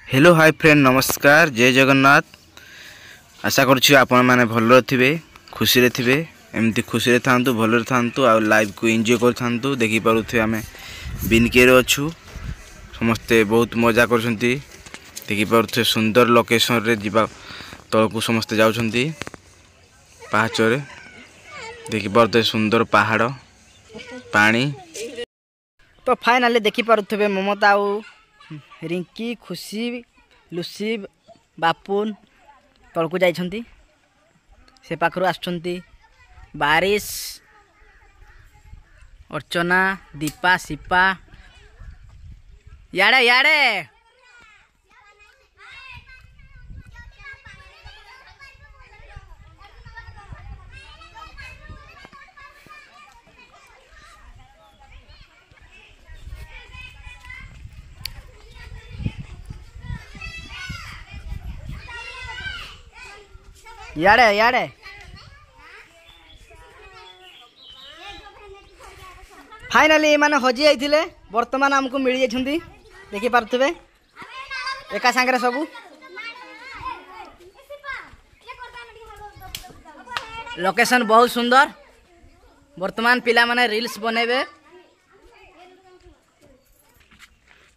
Hello hi friend नमस्कार जय जगन्नाथ। आशा करुँच आपण मैंने भल थे खुशी थे एमती खुशी था भल था लाइव को एंजॉय कर देखिपे आम बिनके अच्छू समस्ते बहुत मजा कर देखिपे सुंदर लोकेशन रे जीवा तलक समस्ते जाउछंती पहाचरे देखिपे सुंदर पहाड़ पानी। तो फाइनाली देखिपे ममता आउ रिंकी खुशी लुसी बापुन तलकू जाइछंती से पाखरु आछंती बारिश अर्चना दीपा सीपा याड़े याड़े याड़े याड़े फाइनाली माने हजी जाइथिले वर्तमान हमको मिल जाइछंती देखि पारथबे एका संगे सब लोकेशन बहुत सुंदर। वर्तमान पिला माने रील्स बनेबे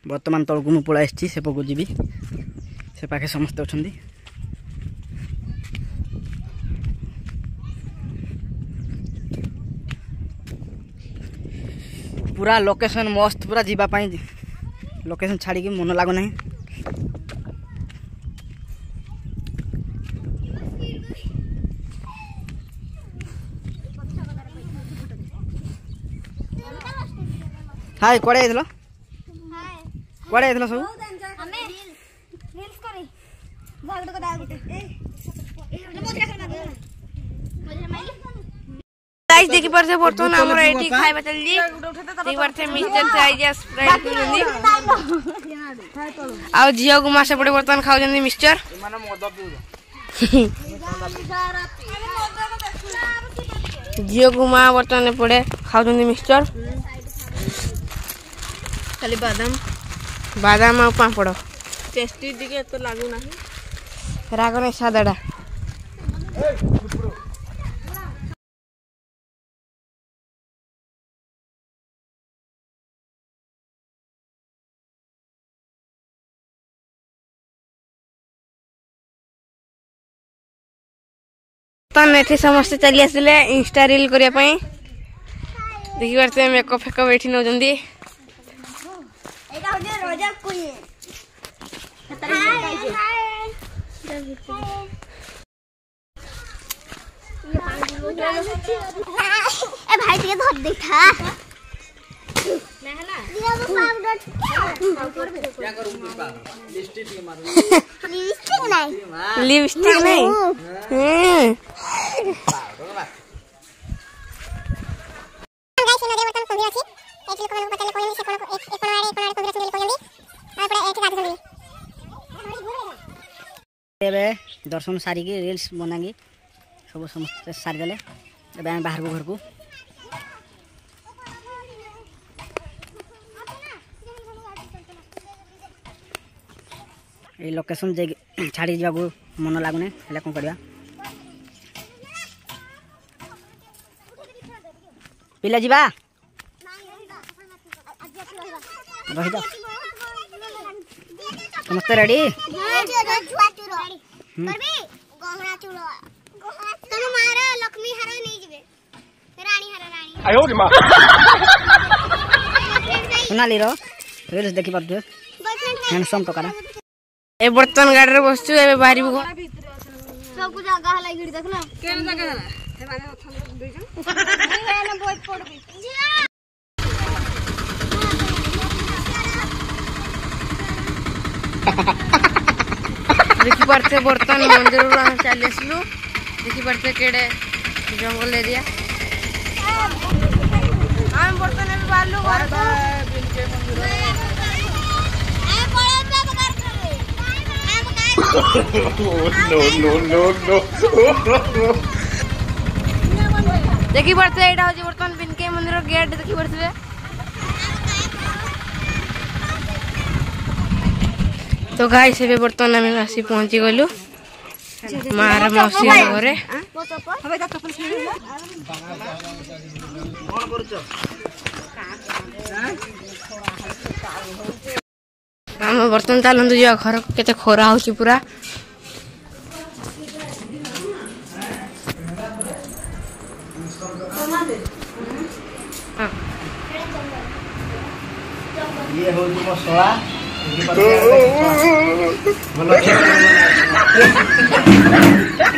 वर्तमान तळकु मु पळा आछि से पकु जीबी से पाखे समस्त अछंती। पूरा लोकेशन मस्त पूरा जीवा पाई लोकेशन छाड़ी मन लागु नहीं। हाय कोड़े आइथलो कोड़े आइथलो सब हमें रील्स करी भाग को दाग गुटे गाइस देखि पर से बर्तन हमर एठी खाइबा चलली देखि पर से मिक्सचर चाइज स्प्राइट पिउनी आ जियो गुमा से पड़े बर्तन खाउ जंदी मिक्सचर माने मद पिउ जियो गुमा बर्तन पड़े खाउ जंदी मिक्सचर खाली बादाम बादाम आ पापड़ टेस्टी दिके तो लागू नाही राग नै सादाडा तने समस्त चली आसिले इंस्टा रील करिया पई देखि परते मेकअप फेकअप एठी न जंदी एटा हो रोजा कुई ए भाई के धर देखा नहला दिया वो पाउडर क्या करूं लिपस्टिक मारू लिपस्टिक नहीं दर्शन सारी की रील्स बनागी सब समस्त सारी देले बाहर को घर को ये लोकेशन जे छाड़ी जाबो मन लागुने हेला कोन करबा पिला जीवा रही जा समस्त रेडी सोनाली रो रील्स देखि परते हैंडसम तो करा ए बर्तन गाड़ी रे बसछु ए बाहरी को सब कुछ जगह हला गिड़ी देखला केन जगह हला हे माने अथन दुई जन एने बहुत पड़बी देखि परते बर्तन मंदिर रो चली आसलु देखि परते केडे जंगल एरिया हम बर्तन में बालू बिनके मंदिर ए पड़े पे कर देखी पड़ते एटा हो बर्तमान बिनके मंदिर गेट देखी पड़ते तो गाइस एबे बर्तमान आम आसी पहुंची गलु मार मौसी घरे आम बर्तमान चलतु जा घर केते खरा होची पूरा ये हो तुम सोला बोलो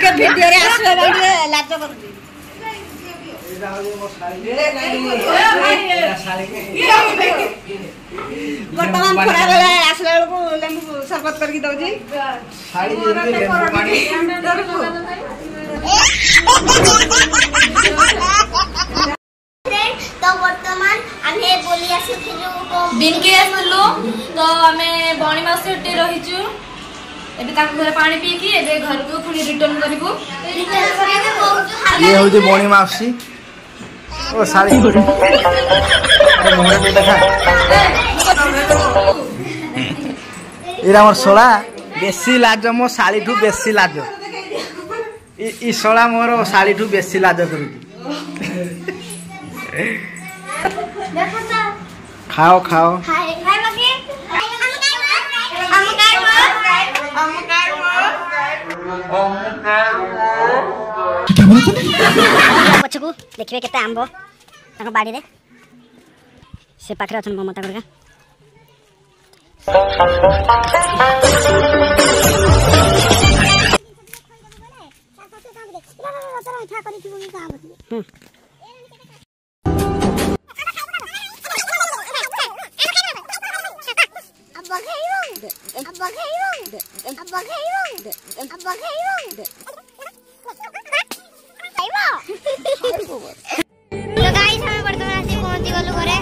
के वीडियो रे आसले बाडे लाज करती वर्तमान खरा बेला आसले को लेंबू शरबत करके दउजी साड़ी दे लेंबू पानी तो वर्तमान आमे बोली आसी थिलु बिनके आसलु तो आमे बणी मास उठे रहिचु एबे ताको घरे पानी पी की एबे घर को पुनी रिटर्न करिवु ये हो जे बणी मासी ओ साड़ी अरे मोहरे पे देखा एरा मोर सोला बेसी लाज मो साड़ी ठू बेसी लाज ई सोला मोर साड़ी ठू बेसी लाज करू खाओ खाओ हाय हाय मगे पछकु देखिबे केते आंबो ताको बाड़ी रे से पाखरे अछन ममता करका तो गाइस हमें वर्तमान आसी पहुंची गलु घरे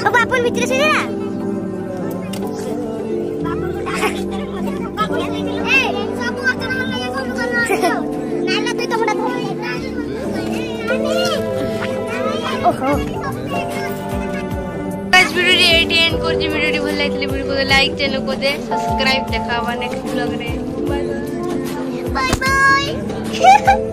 अब अपन भीतर से ना ओहो गाइस वीडियो एटी एंड कर जी वीडियो भल लाइले वीडियो को लाइक चैनल को दे सब्सक्राइब देखावा नेक्स्ट ब्लॉग रे बाय बाय